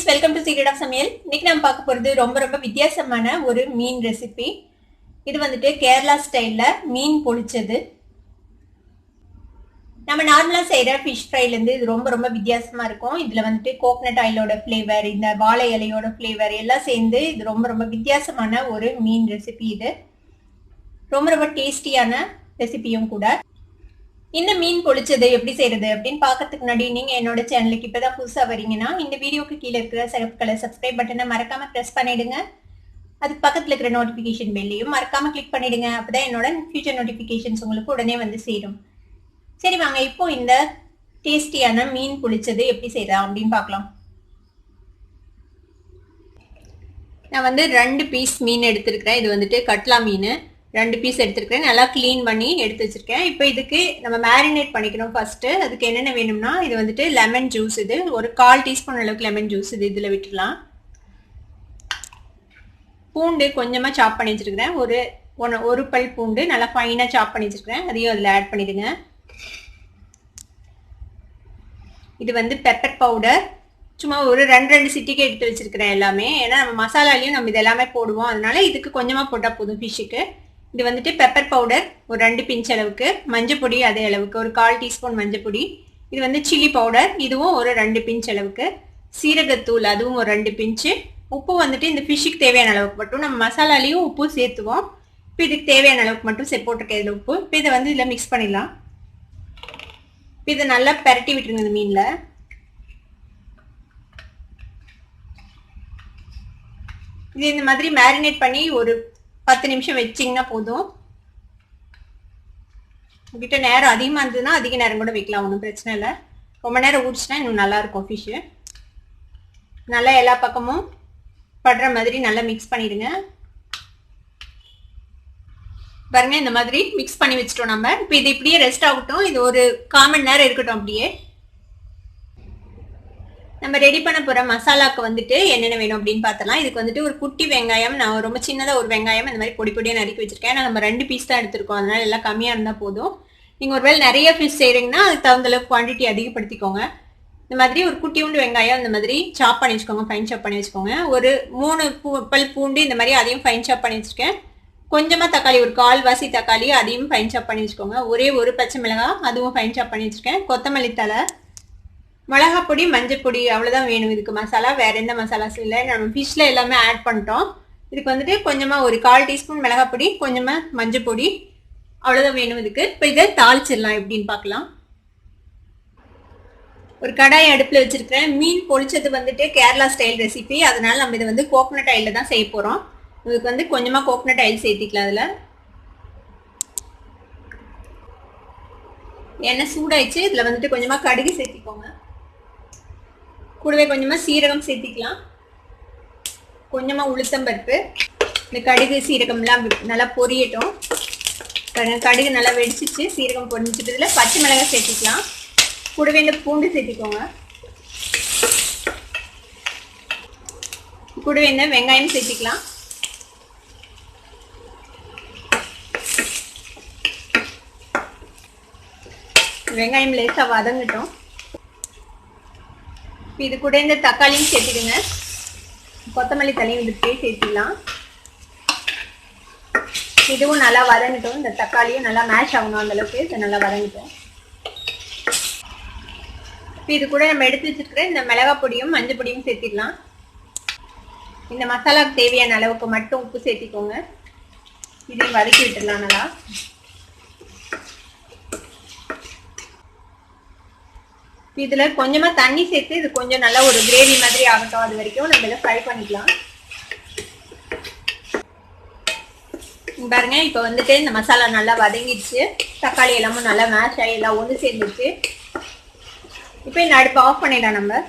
Friends, welcome to secret of சமையல். இன்னைக்கு நம்ம பார்க்க போகிறது ரொம்ப வித்தியாசமான ஒரு மீன் ரெசிபி. இது வந்துட்டு கேரளா ஸ்டைலில் மீன் பொழிச்சது. நம்ம நார்மலாக செய்கிற ஃபிஷ் ஃப்ரைலேருந்து இது ரொம்ப வித்தியாசமாக இருக்கும். இதில் வந்துட்டு கோகனட் ஆயிலோட ஃப்ளேவர், இந்த வாழை இலையோட ஃப்ளேவர் எல்லாம் சேர்ந்து இது ரொம்ப வித்தியாசமான ஒரு மீன் ரெசிபி. இது ரொம்ப டேஸ்டியான ரெசிபியும் கூட. இந்த மீன் பொழிச்சது எப்படி செய்யறது அப்படின்னு பார்க்கறதுக்கு முன்னாடி நீங்க என்னோட சேனலுக்கு இப்பதான் புதுசா வரீங்கன்னா இந்த வீடியோக்கு கீழே இருக்கிற சிவப்பு கலர் சப்ஸ்கிரைப் பட்டனை மறக்காம பிரஸ் பண்ணிடுங்க. அதுக்கு பக்கத்துல இருக்கிற நோட்டிபிகேஷன் பெல்லையும் மறக்காம கிளிக் பண்ணிடுங்க. அப்பதான் என்னோட ஃபியூச்சர் நோட்டிபிகேஷன்ஸ் உங்களுக்கு உடனே வந்து சேரும். சரி வாங்க, இப்போ இந்த டேஸ்டியான மீன் பொழிச்சது எப்படி செய்யலாம் அப்படின்னு பார்க்கலாம். நான் வந்து 2 பீஸ் மீன் எடுத்திருக்கிறேன். இது வந்துட்டு கட்லா மீன் 2 பீஸ் எடுத்துருக்கேன். நல்லா கிளீன் பண்ணி எடுத்து வச்சிருக்கேன். இப்போ இதுக்கு நம்ம மேரினேட் பண்ணிக்கணும். ஃபர்ஸ்ட் அதுக்கு என்னென்ன வேணும்னா, இது வந்துட்டு லெமன் ஜூஸ், இது ஒரு 1/4 டீஸ்பூன் அளவுக்கு லெமன் ஜூஸ் இது இதில் விட்டுடலாம். பூண்டு கொஞ்சமாக சாப் பண்ணி வச்சிருக்கிறேன். ஒரு பல் பூண்டு நல்லா ஃபைனாக சாப் பண்ணி வச்சிருக்கிறேன். அதையும் அதில் ஆட் பண்ணிடுங்க. இது வந்து பெப்பர் பவுடர் சும்மா ஒரு 2 சிட்டிக்கு எடுத்து வச்சிருக்கிறேன் எல்லாமே. ஏன்னா நம்ம மசாலாலையும் நம்ம இது எல்லாமே போடுவோம், அதனால இதுக்கு கொஞ்சமாக போட்டால் போதும் ஃபிஷ்ஷுக்கு. இது வந்துட்டு பெப்பர் பவுடர் ஒரு 2 பிஞ்ச் அளவுக்கு, மஞ்சள் பொடி அதே அளவுக்கு ஒரு 1/4 டீஸ்பூன் மஞ்சள் பொடி. இது வந்து சில்லி பவுடர், இதுவும் ஒரு 2 பிஞ்ச் அளவுக்கு. சீரகத்தூள் அதுவும் ஒரு 2 பிஞ்சு. உப்பு வந்துட்டு இந்த ஃபிஷ்ஷுக்கு தேவையான அளவுக்கு மட்டும், நம்ம மசாலாலையும் உப்பு சேர்த்துவோம். இப்போ இதுக்கு தேவையான அளவுக்கு மட்டும் போட்டிருக்கேன் இதில் உப்பு. இப்போ இதை வந்து இதில் மிக்ஸ் பண்ணிடலாம். இப்போ இதை நல்லா பெரட்டி விட்டுருங்க இந்த மீனில். இது இந்த மாதிரி மேரினேட் பண்ணி ஒரு 10 நிமிஷம் வச்சிங்கன்னா போதும். உங்ககிட்ட நேரம் அதிகமாக இருந்ததுன்னா அதிக நேரம் கூட வைக்கலாம், ஒன்றும் பிரச்சனை இல்லை. ரொம்ப நேரம் ஊறிச்சுன்னா இன்னும் நல்லா இருக்கும் ஃபிஷ்ஷு. நல்லா எல்லா பக்கமும் படுற மாதிரி நல்லா மிக்ஸ் பண்ணிடுங்க. பாருங்க, இந்த மாதிரி மிக்ஸ் பண்ணி வச்சுட்டோம் நம்ம. இப்போ இது இப்படியே ரெஸ்ட் ஆகட்டும். இது ஒரு 1/4 மணி நேரம் இருக்கட்டும். அப்படியே நம்ம ரெடி பண்ண போகிற மசாலாவுக்கு வந்துட்டு என்னென்ன வேணும் அப்படின்னு பார்த்தலாம். இதுக்கு வந்துட்டு ஒரு குட்டி வெங்காயம், நான் ரொம்ப சின்னதாக ஒரு வெங்காயம் இந்த மாதிரி பொடியாக நறுக்கி வச்சிருக்கேன். நம்ம 2 பீஸ் தான் எடுத்துருக்கோம், அதனால எல்லாம் கம்மியாக இருந்தால் போதும். நீங்கள் ஒருவேளை நிறைய ஃபிஷ் செய்கிறீங்கன்னா அதுக்கு தகுந்த அளவுக்கு குவான்டிட்டி அதிகப்படுத்திக்கோங்க. இந்த மாதிரி ஒரு குட்டியுண்டு வெங்காயம் இந்த மாதிரி சாப் பண்ணி வச்சுக்கோங்க, ஃபைன் சாப் பண்ணி வச்சுக்கோங்க. ஒரு 3 பல் பூண்டு இந்த மாதிரி அதையும் ஃபைன் சாப் பண்ணி வச்சுருக்கேன். கொஞ்சமாக தக்காளி, ஒரு 1/4 வாசி தக்காளி அதையும் ஃபைன் சாப் பண்ணி வச்சுக்கோங்க. ஒரே ஒரு பச்சை மிளகாய் அதுவும் ஃபைன் சாப் பண்ணி வச்சுருக்கேன். கொத்தமல்லி தழை, மிளகா பொடி, மஞ்சள் பொடி, அவ்வளோதான் வேணும் இதுக்கு மசாலா. வேற எந்த மசாலாஸ் இல்லை, நம்ம ஃபிஷ்ல எல்லாமே ஆட் பண்ணிட்டோம். இதுக்கு வந்துட்டு கொஞ்சமாக ஒரு 1/4 டீஸ்பூன் மிளகா பொடி, கொஞ்சமாக மஞ்சள் பொடி, அவ்வளோதான் வேணும் இதுக்கு. இப்போ இதை தாளிச்சிடலாம் எப்படின்னு பார்க்கலாம். ஒரு கடாய் அடுப்பில் வச்சிருக்கிறேன். மீன் பொழிச்சது வந்துட்டு கேரளா ஸ்டைல் ரெசிபி, அதனால நம்ம இதை வந்து கோகனட் ஆயிலில் தான் செய்ய போகிறோம். இதுக்கு வந்து கொஞ்சமாக கோகனட் ஆயில் சேர்த்திக்கலாம். அதில் எண்ணெய் சூடாயிடுச்சு. இதில் வந்துட்டு கொஞ்சமாக கடுகு சேர்த்திக்கோங்க. கூடவே கொஞ்சமாக சீரகம் சேர்த்திக்கலாம். கொஞ்சமாக உளுத்தம்பருப்பு. இந்த கடுகு சீரகம்லாம் நல்லா பொரியட்டும். கடுகு நல்லா வெடிச்சிச்சு, சீரகம் பொரிஞ்சிட்டு இதில் பச்சை மிளகாய் சேர்த்திக்கலாம். கூடவே இந்த பூண்டு சேர்த்திக்கோங்க. கூடவே இந்த வெங்காயம் சேர்த்திக்கலாம். வெங்காயம் லேசாக வதங்கட்டும். இது கூட இந்த தக்காளியும் சேர்த்துடுங்க. கொத்தமல்லி தழையும் இதுக்கே சேர்த்திடலாம். இதுவும் நல்லா வதங்கட்டும். இந்த தக்காளியும் நல்லா மேஷ் ஆகணும், அந்தளவுக்கு இதை நல்லா வதங்கட்டும். இது கூட நம்ம எடுத்து வச்சுருக்கிற இந்த மிளகாய் பொடியும் மஞ்சள் பொடியும் சேர்த்திடலாம். இந்த மசாலாவுக்கு தேவையான அளவுக்கு மட்டும் உப்பு சேர்த்திக்கோங்க. இதையும் வதக்கி விட்டுடலாம் நல்லா. இதில் கொஞ்சமாக தண்ணி சேர்த்து இது கொஞ்சம் நல்லா ஒரு கிரேவி மாதிரி ஆகட்டும். அது வரைக்கும் நம்ம இதை ஃப்ரை பண்ணிக்கலாம். பாருங்க, இப்போ வந்துட்டு இந்த மசாலா நல்லா வதங்கிடுச்சு. தக்காளி எல்லாமும் நல்லா மேஷ் ஆகி எல்லாம் ஒன்று சேர்ந்துச்சு. இப்போ இந்த அடுப்பு ஆஃப் பண்ணிடலாம் நம்ம.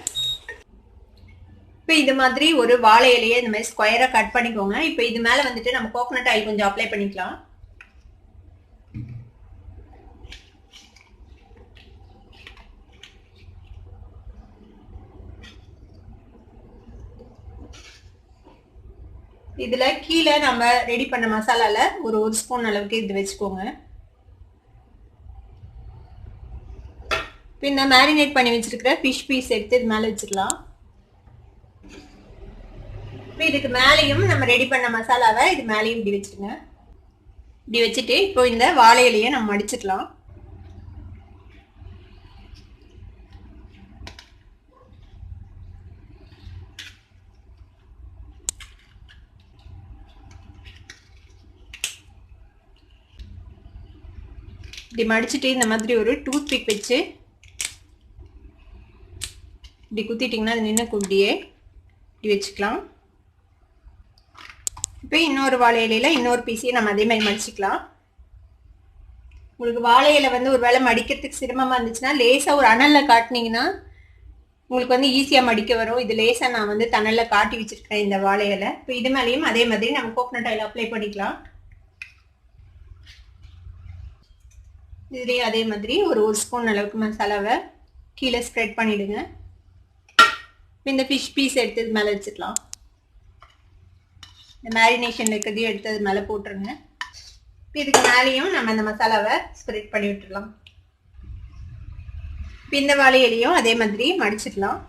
இப்போ இது மாதிரி ஒரு வாழை இலையை இந்த மாதிரி ஸ்கொயராக கட் பண்ணிக்கோங்க. இப்போ இது மேலே வந்துட்டு நம்ம கோகனட் ஆயில் கொஞ்சம் அப்ளை பண்ணிக்கலாம். இதில் கீழே நம்ம ரெடி பண்ண மசாலாவில் ஒரு ஸ்பூன் அளவுக்கு இது வச்சுக்கோங்க. இப்போ இந்த மேரினேட் பண்ணி வச்சிருக்கிற ஃபிஷ் பீஸ் எடுத்து இது மேலே வச்சிடலாம். இப்போ இதுக்கு மேலேயும் நம்ம ரெடி பண்ண மசாலாவை இது மேலேயும் இப்படி வச்சுருங்க. இப்படி வச்சுட்டு இப்போ இந்த வாழை இலையை நம்ம மடிச்சுக்கலாம். இப்படி மடிச்சுட்டு இந்த மாதிரி ஒரு டூத் பிக் வச்சு இப்படி குத்திட்டிங்கன்னா அது நின்று இப்படியே இப்படி வச்சுக்கலாம். இப்போ இன்னொரு வாழை இலையில் இன்னொரு பீஸையும் நம்ம அதே மாதிரி மடிச்சுக்கலாம். உங்களுக்கு வாழை இலை வந்து ஒரு வேளை மடிக்கிறதுக்கு சிரமமாக இருந்துச்சுன்னா லேசாக ஒரு அனலில் காட்டினீங்கன்னா உங்களுக்கு வந்து ஈஸியாக மடிக்க வரும். இது லேசாக நான் வந்து தணலில் காட்டி வச்சுருக்கேன் இந்த வாழை இலை. இப்போ இது மேலேயும் அதே மாதிரி நம்ம கோகனட் ஆயில் அப்ளை பண்ணிக்கலாம். இதுலேயும் அதே மாதிரி ஒரு ஸ்பூன் அளவுக்கு மசாலாவை கீழே ஸ்ப்ரெட் பண்ணிவிடுங்க. இந்த ஃபிஷ் பீஸ் எடுத்து இது மேலே வச்சுக்கலாம். இந்த மேரினேஷன் இருக்கிறதையும் எடுத்து அது மேலே போட்டுருங்க. இதுக்கு மேலேயும் நம்ம இந்த மசாலாவை ஸ்ப்ரெட் பண்ணி விட்டுடலாம். இப்போ இந்த வாழை இலையும் அதே மாதிரி மடிச்சிடலாம்.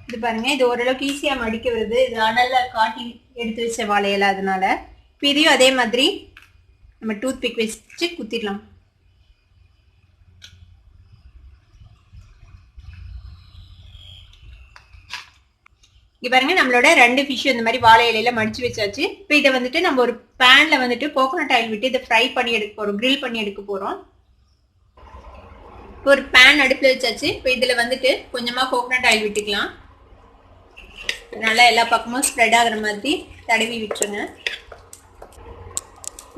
இது பாருங்க, இது ஓரளவுக்கு ஈஸியாக மடிக்க வருது. இது அனலில் காட்டி எடுத்து வச்ச வாழை இலை, அதனால இப்போ இதையும் அதே மாதிரி நம்ம டூத் பிக் வச்சு குத்திடலாம். இங்கே பாருங்க, நம்மளோட 2 ஃபிஷ் இந்த மாதிரி வாழை இலையில மடிச்சு வச்சாச்சு. இப்போ இதை வந்துட்டு நம்ம ஒரு பேன்ல வந்துட்டு கோகனட் ஆயில் விட்டு இதை ஃப்ரை பண்ணி எடுக்க போறோம், கிரில் பண்ணி எடுக்க போறோம். இப்போ ஒரு பேன் அடுப்புல வச்சாச்சு. இப்போ இதுல வந்துட்டு கொஞ்சமா கோகனட் ஆயில் விட்டுக்கலாம். நல்லா எல்லா பக்கமும் ஸ்ப்ரெட் ஆகுற மாதிரி தடவி விட்டுருங்க.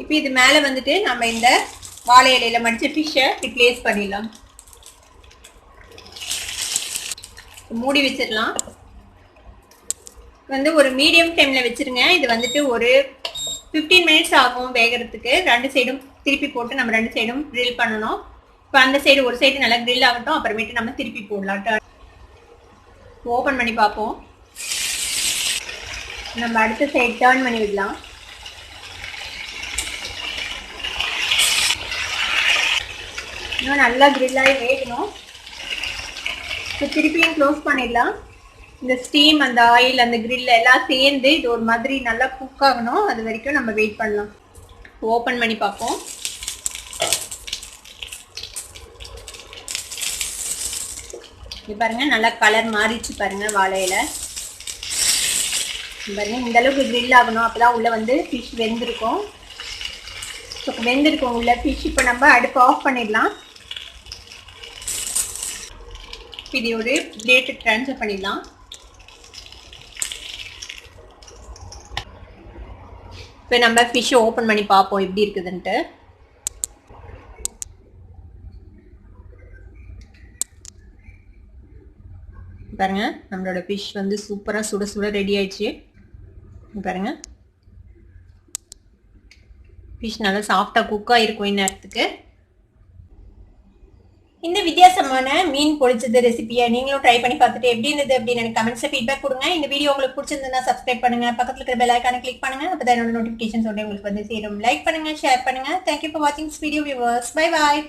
இப்போ இது மேலே வந்துட்டு நம்ம இந்த வாழை இலையில மடிச்ச ஃபிஷ்ஷை பிளேஸ் பண்ணிடலாம். மூடி வச்சிடலாம். வந்து ஒரு மீடியம் ஃப்ளேமில் வச்சுருங்க. இது வந்துட்டு ஒரு 15 மினிட்ஸ் ஆகும் வேகிறதுக்கு. 2 சைடும் திருப்பி போட்டு நம்ம 2 சைடும் க்ரில் பண்ணணும். இப்போ அந்த சைடு ஒரு சைடு நல்லா க்ரில் ஆகட்டும், அப்புறமேட்டு நம்ம திருப்பி போடலாம். ஓப்பன் பண்ணி பார்ப்போம். நம்ம அடுத்த சைடு டர்ன் பண்ணி விடலாம். இன்னும் நல்லா க்ரில்லாகி வேகணும். இப்போ திருப்பியும் க்ளோஸ் பண்ணிடலாம். இந்த ஸ்டீம், அந்த ஆயில், அந்த கிரில் எல்லாம் சேர்ந்து இது ஒரு மாதிரி நல்லா குக் ஆகணும். அது வரைக்கும் நம்ம வெயிட் பண்ணலாம். ஓப்பன் பண்ணி பார்ப்போம். இது பாருங்க, நல்லா கலர் மாறிச்சு பாருங்க வாழையில. பாருங்க, இந்த அளவுக்கு கிரில் ஆகணும். அப்பதான் உள்ள வந்து ஃபிஷ் வெந்திருக்கும். வெந்திருக்கும் உள்ள ஃபிஷ். இப்போ நம்ம அடுப்பு ஆஃப் பண்ணிடலாம். இது ஒரு பிளேட்டுக்கு ட்ரான்ஸ்ஃபர் பண்ணிடலாம். இப்போ நம்ம ஃபிஷ்ஷை ஓப்பன் பண்ணி பார்ப்போம் எப்படி இருக்குதுன்ட்டு. பாருங்க, நம்மளோட ஃபிஷ் வந்து சூப்பராக சுட சுட ரெடி ஆயிடுச்சு. பாருங்க, ஃபிஷ் நல்லா சாஃப்டாக குக்காக இருக்கும் இந்நேரத்துக்கு. இந்த வித்தியாசமான மீன் பொரிச்சது ரெசிபியை நீங்களும் ட்ரை பண்ணி பார்த்துட்டு எப்படி இருந்தது அப்படின்னு எனக்கு கமெண்ட்ஸில் ஃபீட்பேக் கொடுங்க. இந்த வீடியோ உங்களுக்கு பிடிச்சிருந்ததுன்னா சப்ஸ்கிரைப் பண்ணுங்க, பக்கத்தில் இருக்கிற பெல் ஐக்கானை கிளிக் பண்ணுங்க. அப்போ தான் என்னோட நோட்டிஃபிகேஷன்ஸ் உங்களுக்கு வந்து சேரும். லைக் பண்ணுங்க, ஷேர் பண்ணுங்க. தேங்க்யூ ஃபார் வாட்சிங் this video viewers. Bye bye.